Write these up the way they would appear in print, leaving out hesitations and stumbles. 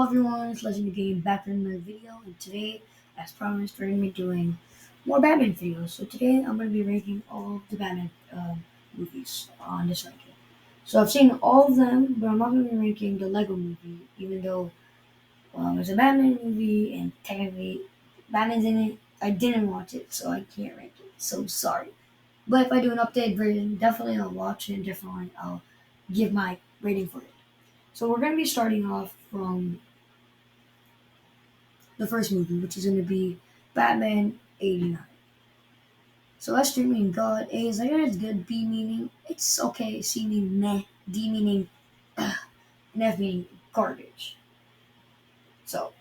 Hello everyone, it's Legend of Game back with another video, and today, as promised, we're going to be doing more Batman videos. So today, I'm going to be ranking all of the Batman movies on this ranking. So I've seen all of them, but I'm not going to be ranking the Lego movie, even though it's a Batman movie, and technically Batman's in it. I didn't watch it, so I can't rank it, so sorry. But if I do an updated version, definitely I'll watch it, and definitely I'll give my rating for it. So we're going to be starting off from the first movie, which is going to be Batman 89. So S street meaning God, A is like, it's good, B meaning it's okay, C meaning meh, D meaning and F meaning garbage. So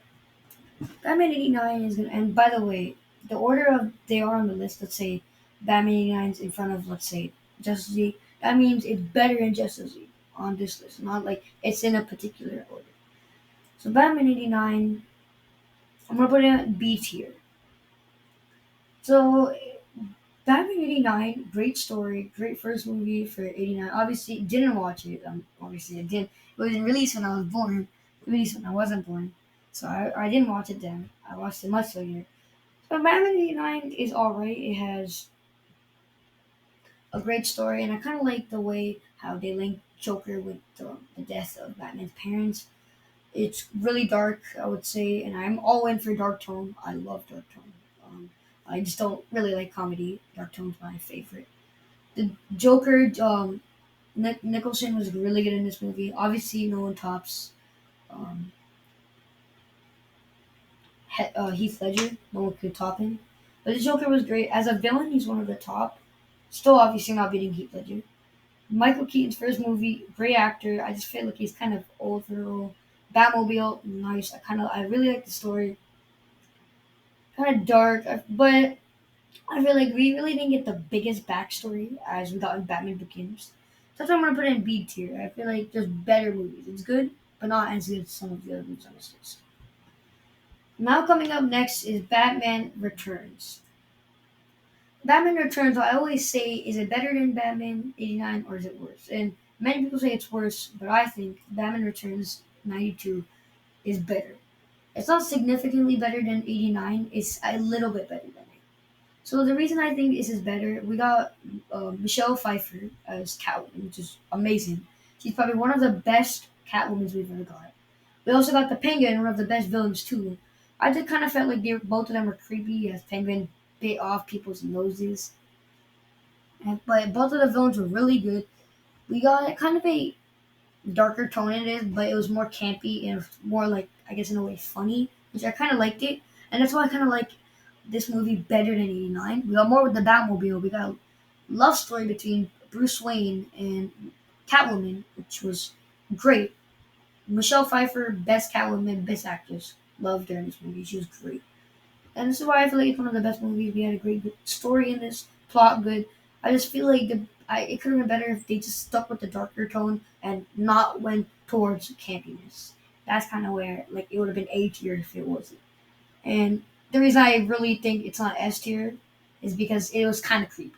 Batman 89 is going to, and by the way, the order of they are on the list, let's say Batman 89 is in front of, let's say, Justice League, that means it's better than Justice League on this list, not like it's in a particular order. So Batman 89, I'm going to put it in B tier. So Batman 89, great story, great first movie for 89. Obviously, didn't watch it. Obviously, I didn't. It was released when I was born. Released when I wasn't born. So I didn't watch it then. I watched it much later. So Batman 89 is alright. It has a great story, and I kind of like the way how they link Joker with the death of Batman's parents. It's really dark, I would say, and I'm all in for dark tone. I love dark tone. I just don't really like comedy. Dark tone's my favorite. The Joker, Nicholson was really good in this movie. Obviously, no one tops um, Heath Ledger. No one could top him. But the Joker was great. As a villain, he's one of the top. Still, obviously, not beating Heath Ledger. Michael Keaton's first movie, great actor. I just feel like he's kind of old for the role. Batmobile, nice. I really like the story. Kind of dark, but I feel like we really didn't get the biggest backstory as we got in Batman Begins. That's why I'm gonna put it in B tier. I feel like there's better movies. It's good, but not as good as some of the other movies on this list. Now coming up next is Batman Returns. Batman Returns, I always say, is it better than Batman 89 or is it worse? And many people say it's worse, but I think Batman Returns 92 is better. It's not significantly better than 89, it's a little bit better than it. So the reason I think this is better, we got Michelle Pfeiffer as Catwoman, which is amazing. She's probably one of the best Catwomans we've ever got. We also got the Penguin, one of the best villains too. I just kind of felt like both of them were creepy as Penguin bit off people's noses. But both of the villains were really good. We got kind of a darker tone in it, but it was more campy and more like, I guess in a way, funny, which I kind of liked it. And that's why I kind of like this movie better than 89. We got more with the Batmobile. We got a love story between Bruce Wayne and Catwoman, which was great. Michelle Pfeiffer, best Catwoman, best actress. Loved her in this movie. She was great. And this is why I feel like it's one of the best movies. We had a great good story in this, plot good. I just feel like it could have been better if they just stuck with the darker tone and not went towards campiness. That's kind of where like it would have been A tier if it wasn't. And the reason I really think it's not S tier is because it was kind of creepy.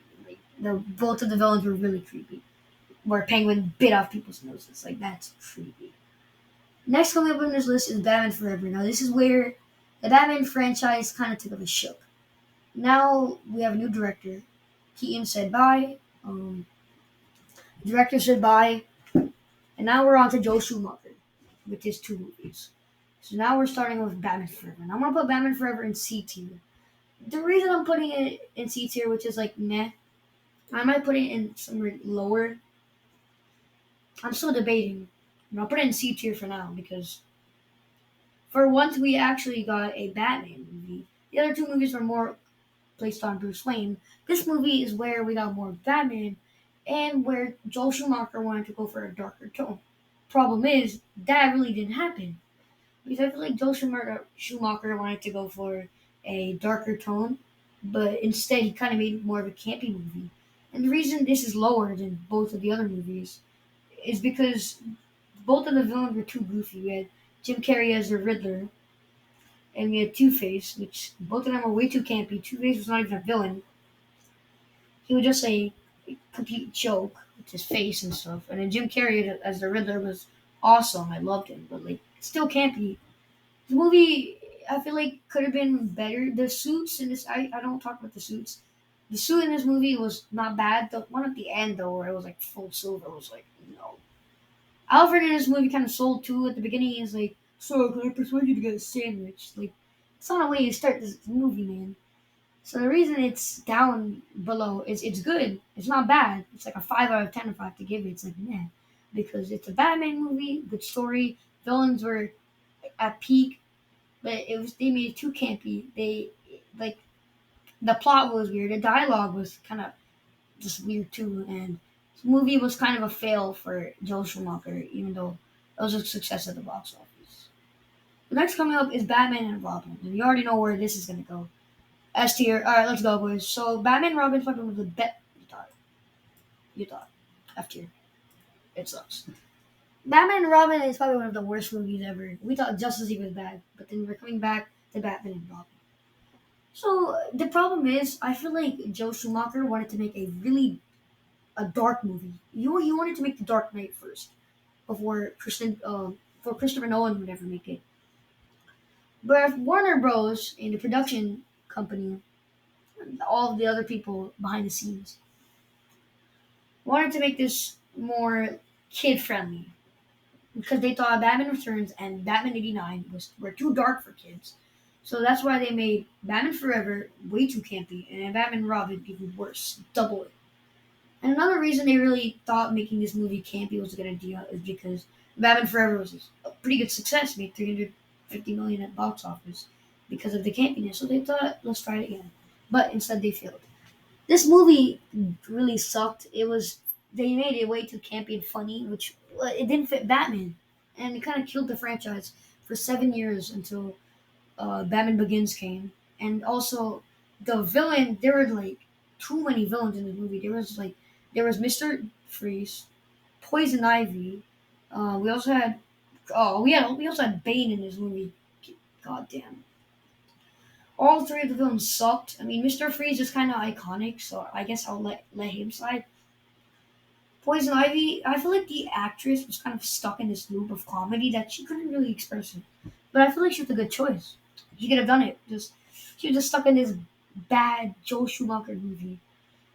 Like both of the villains were really creepy. Where Penguin bit off people's noses, like that's creepy. Next coming up on this list is Batman Forever. Now this is where the Batman franchise kind of took a shook. Now we have a new director. Keaton said bye. Director said bye. And now we're on to Joe Schumacher with his two movies. So now we're starting with Batman Forever. And I'm going to put Batman Forever in C tier. The reason I'm putting it in C tier, which is like meh, I might put it in somewhere lower. I'm still debating. I'll put it in C tier for now because for once we actually got a Batman movie. The other two movies were more placed on Bruce Wayne. This movie is where we got more Batman and where Joel Schumacher wanted to go for a darker tone. Problem is, that really didn't happen. Because I feel like Joel Schumacher wanted to go for a darker tone, but instead he kind of made more of a campy movie. And the reason this is lower than both of the other movies is because both of the villains were too goofy. We had Jim Carrey as the Riddler, and we had Two Face, which both of them were way too campy. Two Face was not even a villain; he was just a complete joke with his face and stuff. And then Jim Carrey as the Riddler was awesome. I loved him, but like still campy. The movie, I feel like, could have been better. The suits in this, I don't talk about the suits. The suit in this movie was not bad. The one at the end, though, where it was like full silver, was like, no. Alfred in this movie kind of sold too. At the beginning, he's like, "So can I persuade you to get a sandwich?" Like, it's not a way you start this movie, man. So the reason it's down below is it's good. It's not bad. It's like a 5 out of 10 if I have to give it. It's like meh, because it's a Batman movie, good story. Villains were at peak, but it was they made it too campy. They like the plot was weird. The dialogue was kind of just weird too, and the movie was kind of a fail for Joel Schumacher, even though it was a success at the box office. The next coming up is Batman and Robin, and you already know where this is gonna go. S tier. All right, let's go, boys. So Batman and Robin probably one of the best. You thought F tier. It sucks. Batman and Robin is probably one of the worst movies ever. We thought Justice League was bad, but then we're coming back to Batman and Robin. So the problem is, I feel like Joe Schumacher wanted to make a dark movie. He wanted to make the Dark Knight first before Christopher Nolan would ever make it. But if Warner Bros. And the production company, all of the other people behind the scenes, wanted to make this more kid friendly because they thought Batman Returns and Batman '89 were too dark for kids. So that's why they made Batman Forever way too campy and Batman and Robin even worse, double it. And another reason they really thought making this movie campy was a good idea is because Batman Forever was a pretty good success, made 350 million at box office because of the campiness. So they thought, let's try it again. But instead they failed. This movie really sucked. They made it way too campy and funny, which it didn't fit Batman, and it kind of killed the franchise for 7 years until Batman Begins came. And also, the villain, there were like too many villains in the movie. There was Mr. Freeze, Poison Ivy. We also had we also had Bane in this movie. God damn. All three of the villains sucked. I mean, Mr. Freeze is kind of iconic, so I guess I'll let him slide. Poison Ivy, I feel like the actress was kind of stuck in this loop of comedy that she couldn't really express it. But I feel like she was a good choice. She could have done it. Just she was just stuck in this bad Joe Schumacher movie.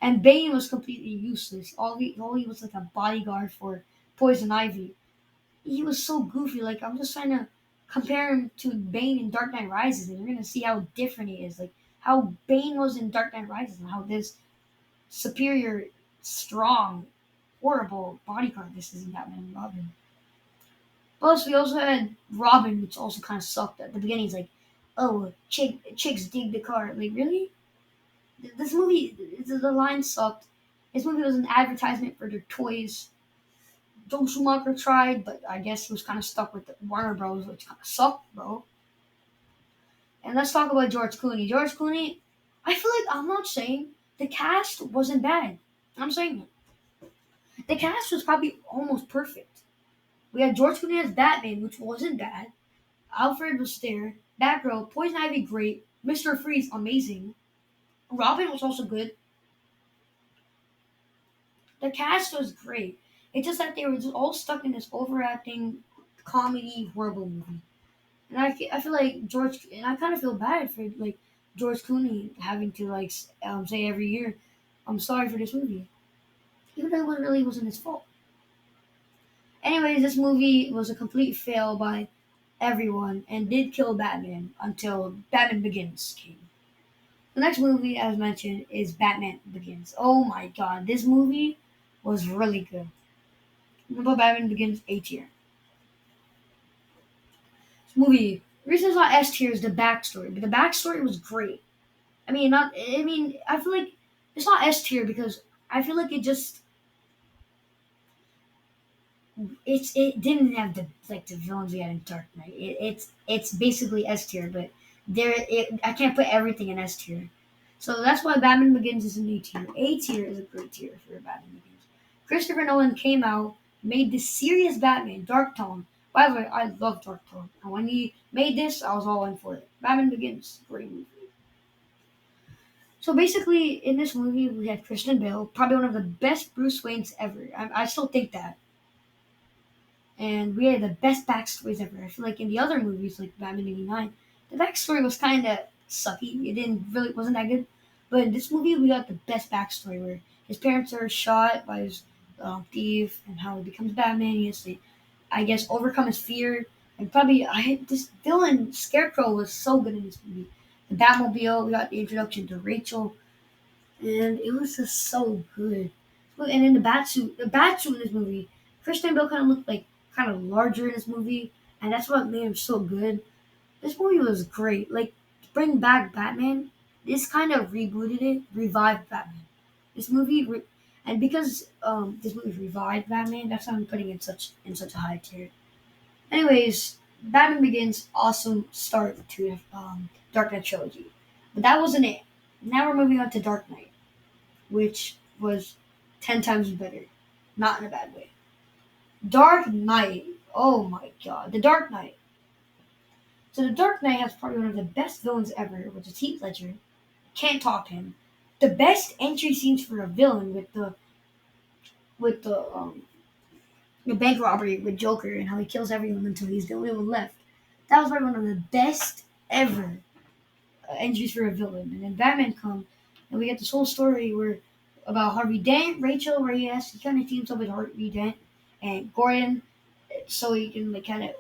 And Bane was completely useless. All he was like a bodyguard for Poison Ivy. He was so goofy. Like I'm just trying to compare him to Bane in Dark Knight Rises, and you're gonna see how different he is. Like how Bane was in Dark Knight Rises, and how this superior, strong, horrible bodyguard this is in Batman and Robin. Plus, we also had Robin, which also kind of sucked at the beginning. He's like, "Oh, chicks dig the car." Like really? This movie, the line sucked. This movie was an advertisement for their toys. Joe Schumacher tried, but I guess he was kind of stuck with the Warner Bros., which kind of sucked, bro. And let's talk about George Clooney. George Clooney, I feel like I'm not saying the cast wasn't bad. I'm saying the cast was probably almost perfect. We had George Clooney as Batman, which wasn't bad. Alfred was there. Batgirl, Poison Ivy, great. Mr. Freeze, amazing. Robin was also good. The cast was great. It's just that they were just all stuck in this overacting comedy horrible movie. And I feel like and I kind of feel bad for like George Clooney having to like say every year, "I'm sorry for this movie," even though it really wasn't his fault. Anyways, this movie was a complete fail by everyone and did kill Batman until Batman Begins came. The next movie, as mentioned, is Batman Begins. Oh my god, this movie was really good. Remember Batman Begins A tier. This movie, the reason it's not S tier is the backstory, but the backstory was great. I mean, not. I mean, I feel like it's not S tier because I feel like it didn't have the villains we had in Dark Knight. It's basically S tier, but I can't put everything in S tier. So that's why Batman Begins is an A tier. A tier is a great tier for Batman Begins. Christopher Nolan came out, made this serious Batman, dark tone. By the way, I love dark tone. And when he made this, I was all in for it. Batman Begins, great movie. So basically, in this movie, we had Christian Bale, probably one of the best Bruce Waynes ever. I still think that. and we had the best backstories ever. I feel like in the other movies, like Batman '89, the backstory was kind of sucky. It didn't really wasn't that good. But in this movie, we got the best backstory where his parents are shot by his thief, and how he becomes Batman. He has to, I guess, overcome his fear. And probably, this villain Scarecrow was so good in this movie. The Batmobile, we got the introduction to Rachel, and it was just so good. And in the Batsuit in this movie, Christian Bale kind of looked like kind of larger in this movie, and that's what made him so good. This movie was great. Like to bring back Batman, this kind of rebooted it, revived Batman. This movie, and because this movie revived Batman, that's why I'm putting it such a high tier. Anyways, Batman Begins awesome start to Dark Knight trilogy, but that wasn't it. Now we're moving on to Dark Knight, which was 10 times better. Not in a bad way. Dark Knight. Oh my god. The Dark Knight. So the Dark Knight has probably one of the best villains ever, which is Heath Ledger. Can't top him. The best entry scenes for a villain with the bank robbery with Joker and how he kills everyone until he's the only one left. That was probably one of the best ever entries for a villain. And then Batman comes, and we get this whole story where about Harvey Dent, Rachel, where he kind of teams up with Harvey Dent and Gordon, so he can like kind of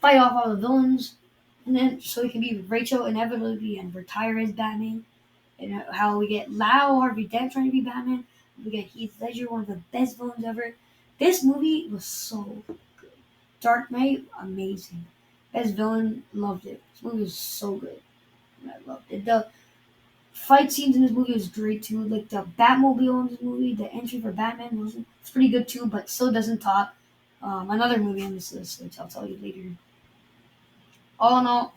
fight off all the villains, and then so he can be Rachel inevitably and retire as Batman. And how we get Lau Harvey Dent trying to be Batman. We get Heath Ledger, one of the best villains ever. This movie was so good. Dark Knight, amazing. Best villain, loved it. This movie was so good. I loved it. The fight scenes in this movie was great too. Like the Batmobile in this movie, the entry for Batman was pretty good too, but still doesn't top another movie on this list, which I'll tell you later. All in all,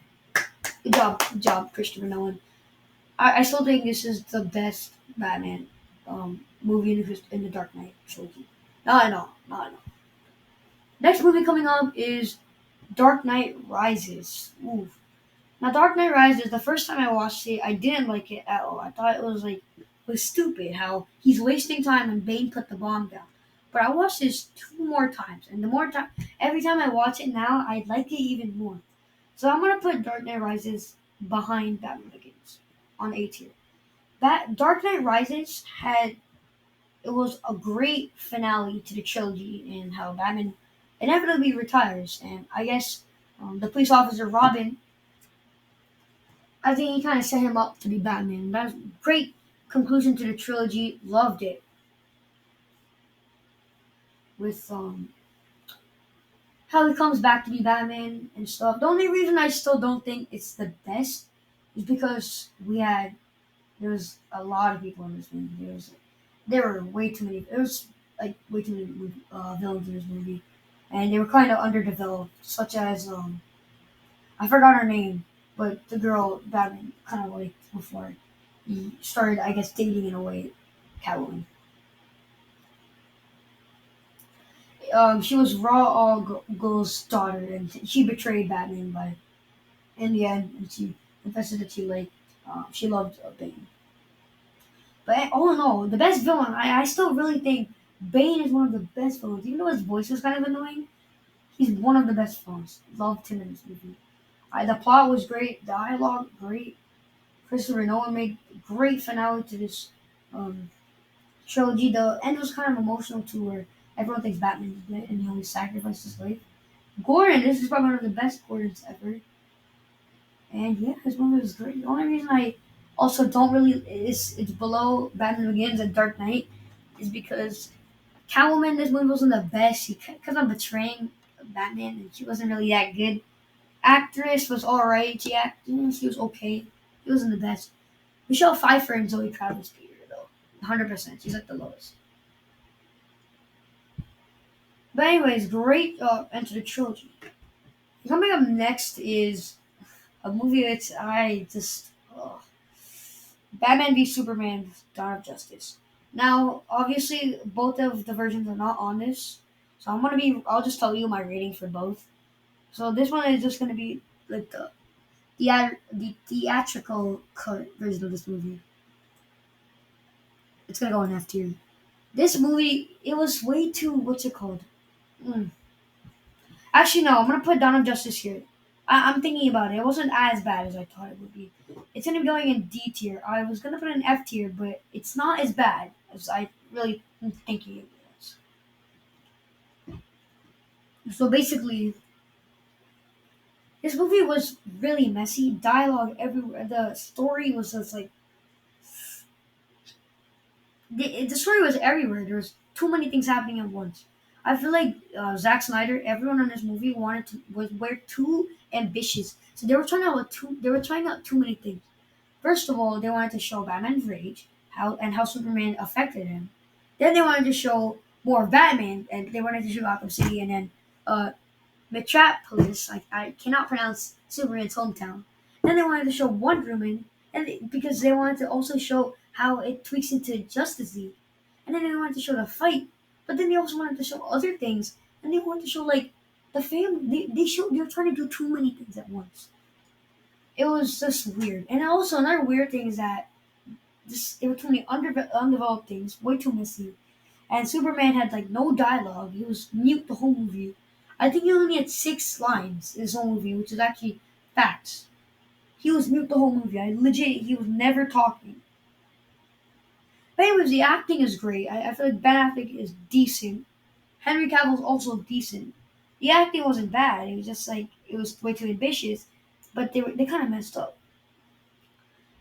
good job, Christopher Nolan. I still think this is the best Batman movie in the Dark Knight trilogy. Not at all. Not at all. Next movie coming up is Dark Knight Rises. Oof. Now, Dark Knight Rises, the first time I watched it, I didn't like it at all. I thought it was was stupid how he's wasting time and Bane put the bomb down. But I watched this two more times, and the more time, every time I watch it now, I like it even more. So I'm gonna put Dark Knight Rises behind Batman Begins on A tier. Dark Knight Rises it was a great finale to the trilogy and how Batman inevitably retires, and I guess the police officer Robin, I think he kind of set him up to be Batman. That was a great conclusion to the trilogy. Loved it. With how he comes back to be Batman and stuff. The only reason I still don't think it's the best is because there was a lot of people in this movie. There were way too many. There was like way too many villains in this movie, and they were kind of underdeveloped. Such as I forgot her name, but the girl Batman kind of liked before he started, I guess, dating in a way, Catwoman. She was Raw Al Ghul's daughter, and she betrayed Batman by in the end, and she confessed that she loved Bane. But all in all, the best villain, I still really think Bane is one of the best villains. Even though his voice was kind of annoying, he's one of the best villains. Loved him in this movie. The plot was great, dialogue great. Christopher Nolan made a great finale to this um, trilogy. The end was kind of emotional too, where everyone thinks Batman's dead and he only sacrificed his life. Gordon, this is probably one of the best Gordons ever. And yeah, this movie was great. The only reason I also don't really it's below Batman Begins and Dark Knight is because Catwoman, this movie wasn't the best. She kept on betraying Batman, and she wasn't really that good. Actress was alright. She was okay. She wasn't the best. Michelle Pfeiffer and Zoe Kravitz beat her though, 100%. She's like the lowest. But anyways, great Enter the trilogy. Coming up next is a movie that I just Batman v Superman: Dawn of Justice. Now, obviously, both of the versions are not on this, so I'll just tell you my rating for both. So this one is just gonna be like the theatrical cut version of this movie. It's gonna go in F tier. This movie, it was way too what's it called? Mm. Actually, no. I'm gonna put Dawn of Justice here. I'm thinking about it. It wasn't as bad as I thought it would be. It's gonna be going in D tier. I was gonna put it in F tier, but it's not as bad as I really am thinking it was. So basically, this movie was really messy. Dialogue everywhere. The story was just like the story was everywhere. There was too many things happening at once. I feel like Zack Snyder, everyone in this movie wanted to was were too ambitious. So they were trying out too. They were trying out too many things. First of all, they wanted to show Batman's rage, how Superman affected him. Then they wanted to show more of Batman, and they wanted to show Gotham City, and then uh, Metropolis. Like I cannot pronounce Superman's hometown. Then they wanted to show Wonder Woman, because they wanted to also show how it tweaks into Justice League, and then they wanted to show the fight. But then they also wanted to show other things, and they wanted to show like the family. They were trying to do too many things at once. It was just weird. And also another weird thing is that there were too many undeveloped things, way too messy. And Superman had like no dialogue. He was mute the whole movie. I think he only had 6 lines in his whole movie, which is actually facts. He was mute the whole movie. He was never talking. But anyways, the acting is great. I feel like Ben Affleck is decent. Henry Cavill's also decent. The acting wasn't bad. It was just like it was way too ambitious, but they kind of messed up.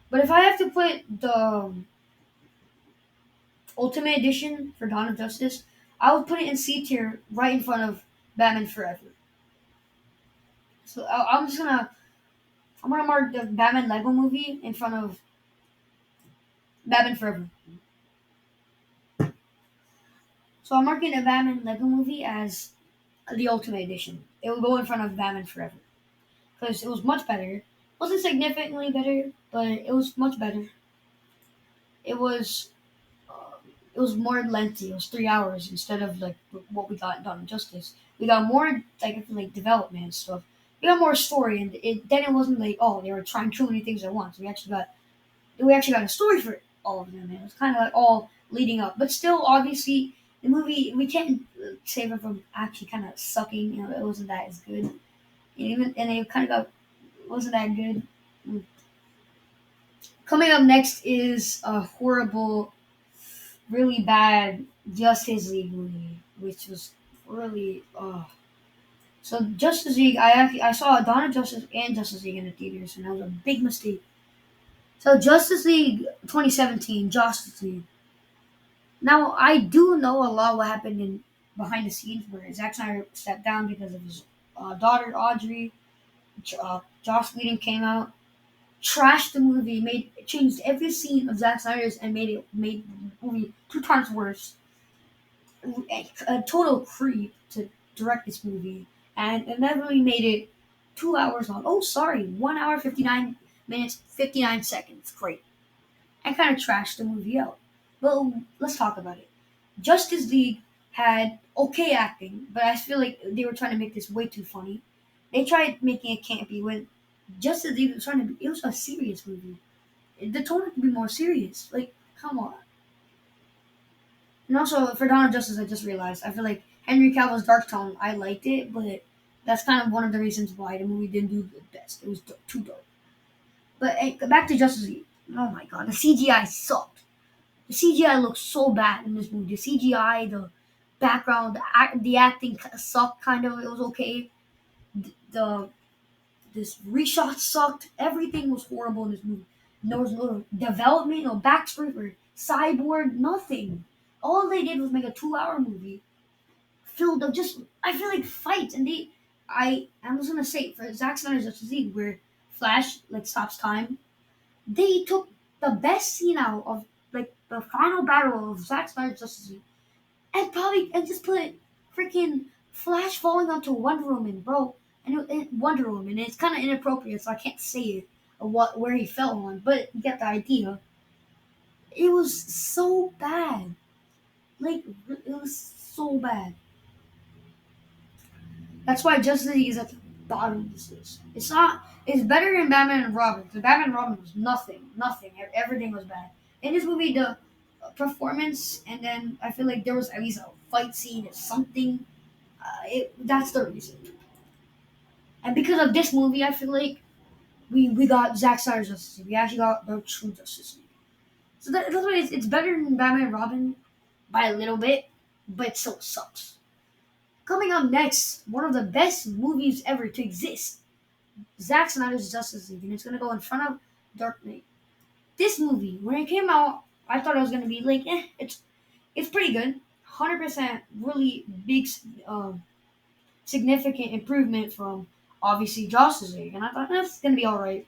But if I have to put the Ultimate Edition for Dawn of Justice, I would put it in C tier, right in front of Batman Forever. So I'm gonna mark the Batman Lego Movie in front of Batman Forever. So I'm marking the Batman Lego Movie as the Ultimate Edition. It will go in front of Batman Forever because it was much better. It wasn't significantly better, but it was much better. It was uh, it was more lengthy. It was 3 hours instead of like what we got done in Justice. We got more like I feel like development and stuff. We got more story, and it wasn't like oh they were trying too many things at once. We actually got a story for all of them. And it was kind of like all leading up, but still obviously the movie we can't save it from actually kind of sucking. You know, it wasn't that as good. And it kind of got wasn't that good. Mm. Coming up next is a horrible really bad Justice League movie, which was really So Justice League, I saw Dawn of Justice and Justice League in the theaters, and that was a big mistake. So Justice League 2017, Justice League. Now I do know a lot what happened in behind the scenes where Zack Snyder stepped down because of his daughter Audrey. Joss Whedon came out, trashed the movie, made changed every scene of Zack Snyder's, and made the movie 2 times worse. A total creep to direct this movie, and inevitably made it 2 hours long. Oh, sorry, 1 hour 59 minutes 59 seconds. Great. I kind of trashed the movie out. But let's talk about it. Justice League had okay acting, but I feel like they were trying to make this way too funny. They tried making it campy when Justice League was trying to be. It was a serious movie. The tone had to be more serious. Like, come on. And also for Dawn of Justice, I just realized I feel like Henry Cavill's dark tone. I liked it, but that's kind of one of the reasons why the movie didn't do the best. It was too dark. But back to Justice League. Oh my god, the CGI sucked. The CGI looks so bad in this movie. The CGI, the background, the acting sucked. Kind of, it was okay. The this reshot sucked. Everything was horrible in this movie. There was no development, no backstory for Cyborg, nothing. All they did was make a 2 hour movie filled of just I feel like fights and I'm just gonna say for Zack Snyder's Justice League where Flash like stops time, they took the best scene out of like the final battle of Zack Snyder's Justice League and just put freaking Flash falling onto Wonder Woman, bro. And Wonder Woman, and it's kind of inappropriate, so I can't say it where he fell on, but you get the idea. It was so bad, like it was so bad. That's why Justice League is at the bottom of this list. It's not. It's better than Batman and Robin. The Batman and Robin was nothing. Nothing. Everything was bad. In this movie, the performance, and then I feel like there was at least a fight scene or something. That's the reason. And because of this movie, I feel like we got Zack Snyder's Justice League. We actually got the true Justice League. So that's why it's better than Batman and Robin by a little bit, but it still sucks. Coming up next, one of the best movies ever to exist, Zack Snyder's Justice League, and it's gonna go in front of Dark Knight. This movie, when it came out, I thought it was gonna be like, it's pretty good, 100% really big, significant improvement from obviously Justice League, and I thought that's gonna be all right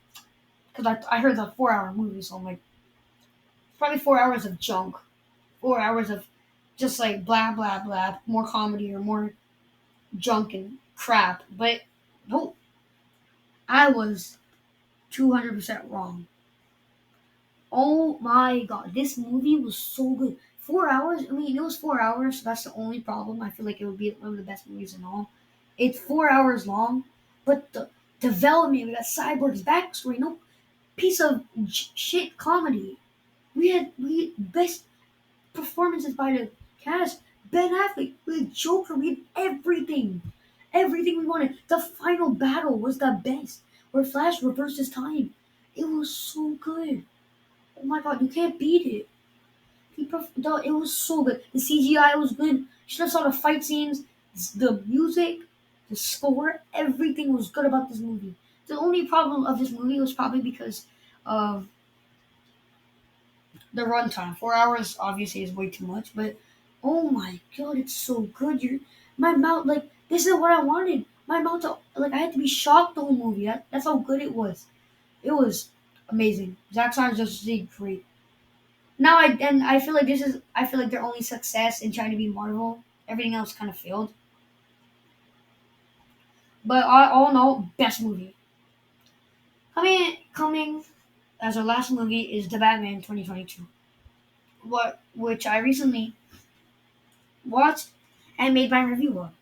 because I heard the 4 hour movie, so I'm like, probably 4 hours of junk, 4 hours of just like blah blah blah, more comedy or more junk and crap. But no, I was 200% wrong. Oh my god, this movie was so good. 4 hours. I mean, it was 4 hours. So that's the only problem. I feel like it would be one of the best movies in all. It's 4 hours long, but the development, we got Cyborg's backstory, no piece of shit comedy. We best performances by the cast. Ben Affleck, we had Joker, we had everything. Everything we wanted. The final battle was the best. Where Flash reversed his time. It was so good. Oh my god, you can't beat it. It was so good. The CGI was good. You should have saw the fight scenes, the music, the score. Everything was good about this movie. The only problem of this movie was probably because of the runtime. 4 hours obviously is way too much, but oh my god, it's so good. My mouth, like, this is what I wanted. My mouth, like, I had to be shocked the whole movie. That's how good it was. It was amazing. Zack Snyder's Justice League great. Now I feel like I feel like their only success in trying to be Marvel. Everything else kind of failed. But all in all, best movie. Coming as our last movie is The Batman 2022. Which I recently watched and made my review of.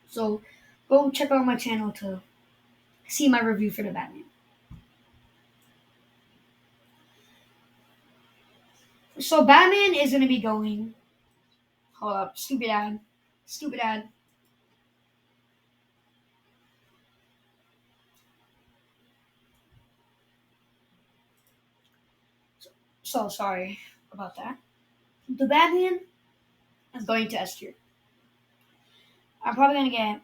So go check out my channel to see my review for The Batman. So Batman is gonna be going. Hold up, stupid ad, stupid ad. So sorry about that. The Batman is going to S tier. I'm probably gonna get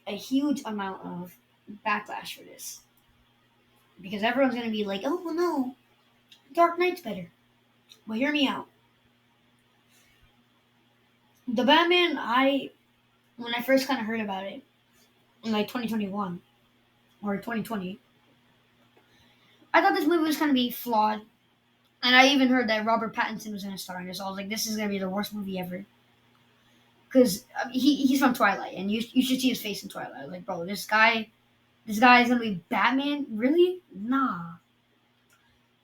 a huge amount of backlash for this because everyone's gonna be like, "Oh well, no, Dark Knight's better." But hear me out. The Batman, I when I first kind of heard about it in like 2021 or 2020, I thought this movie was gonna be flawed, and I even heard that Robert Pattinson was gonna star in it. So I was like, "This is gonna be the worst movie ever." Because he's from Twilight, and you should see his face in Twilight. Like, bro, this guy is gonna be Batman? Really? Nah.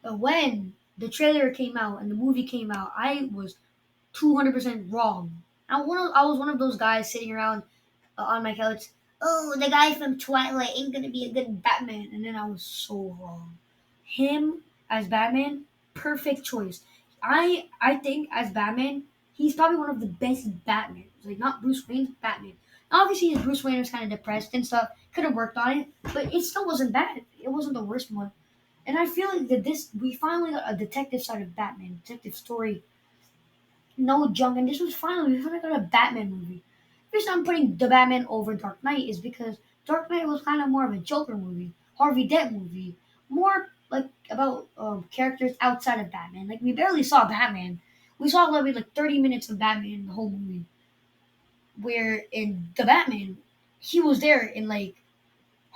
But when the trailer came out and the movie came out, I was 200% wrong. I was one of those guys sitting around on my couch. Oh, the guy from Twilight ain't gonna be a good Batman, and then I was so wrong. Him as Batman, perfect choice. I think as Batman, he's probably one of the best Batmans. Like not Bruce Wayne's Batman. Obviously, his Bruce Wayne was kind of depressed and stuff. Could have worked on it, but it still wasn't bad. It wasn't the worst one. And I feel like that this we finally got a detective side of Batman, detective story, no junk, and this was finally we finally got a Batman movie. The reason I'm putting the Batman over Dark Knight is because Dark Knight was kind of more of a Joker movie, Harvey Dent movie, more like about characters outside of Batman. Like we barely saw Batman. We saw like 30 minutes of Batman in the whole movie. Where in the Batman, he was there in like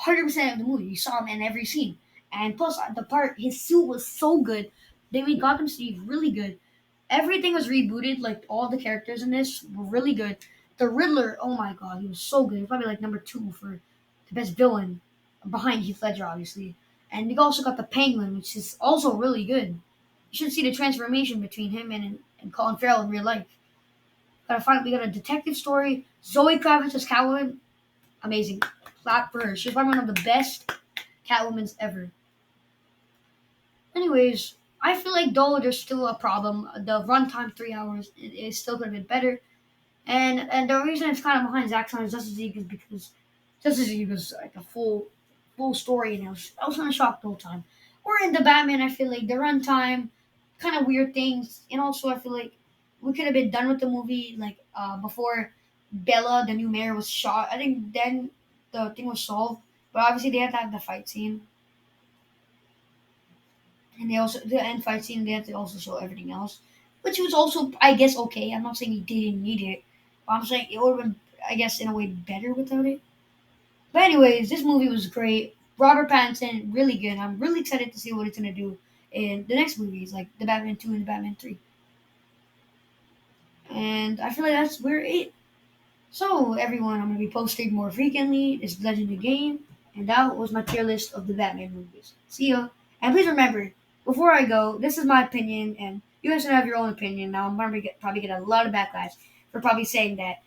100% of the movie. You saw him in every scene. And plus, the part, his suit was so good. They made Gotham City really good. Everything was rebooted. Like, all the characters in this were really good. The Riddler, oh my god, he was so good. He's probably like number two for the best villain behind Heath Ledger, obviously. And we also got the Penguin, which is also really good. You should see the transformation between him and Colin Farrell in real life. We got a detective story. Zoe Kravitz as Catwoman, amazing. Clap for her. She's probably one of the best Catwomans ever. Anyways, I feel like though there's still a problem. The runtime 3 hours it still could have been better. And the reason it's kind of behind Zack Snyder's Justice League is because Justice League was like a full story, and I was kind of shocked the whole time. Or in the Batman, I feel like the runtime, kind of weird things, and also I feel like we could have been done with the movie like before Bella, the new mayor, was shot. I think then the thing was solved, but obviously they had to have the fight scene, and they also the end fight scene. They had to also show everything else, which was also I guess okay. I'm not saying he didn't need it, but I'm saying it would have been I guess in a way better without it. But anyways, this movie was great. Robert Pattinson, really good. I'm really excited to see what it's gonna do in the next movies, like the Batman 2 and the Batman 3. And I feel like that's where it. So everyone, I'm gonna be posting more frequently. This Legend of the Game, and that was my tier list of the Batman movies. See ya. And please remember, before I go, this is my opinion, and you guys can have your own opinion. Now I'm gonna probably get a lot of backlash for probably saying that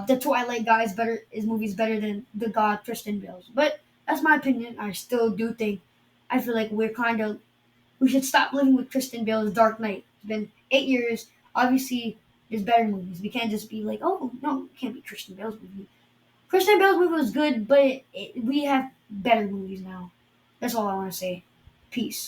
the Twilight guy is better. His movie's better than the God Tristan Bale's. But that's my opinion. I still do think. I feel like we should stop living with Tristan Bale's Dark Knight. It's been 8 years. Obviously, there's better movies. We can't just be like, oh no, it can't be Tristan Bale's movie. Tristan Bale's movie was good, but we have better movies now. That's all I want to say. Peace.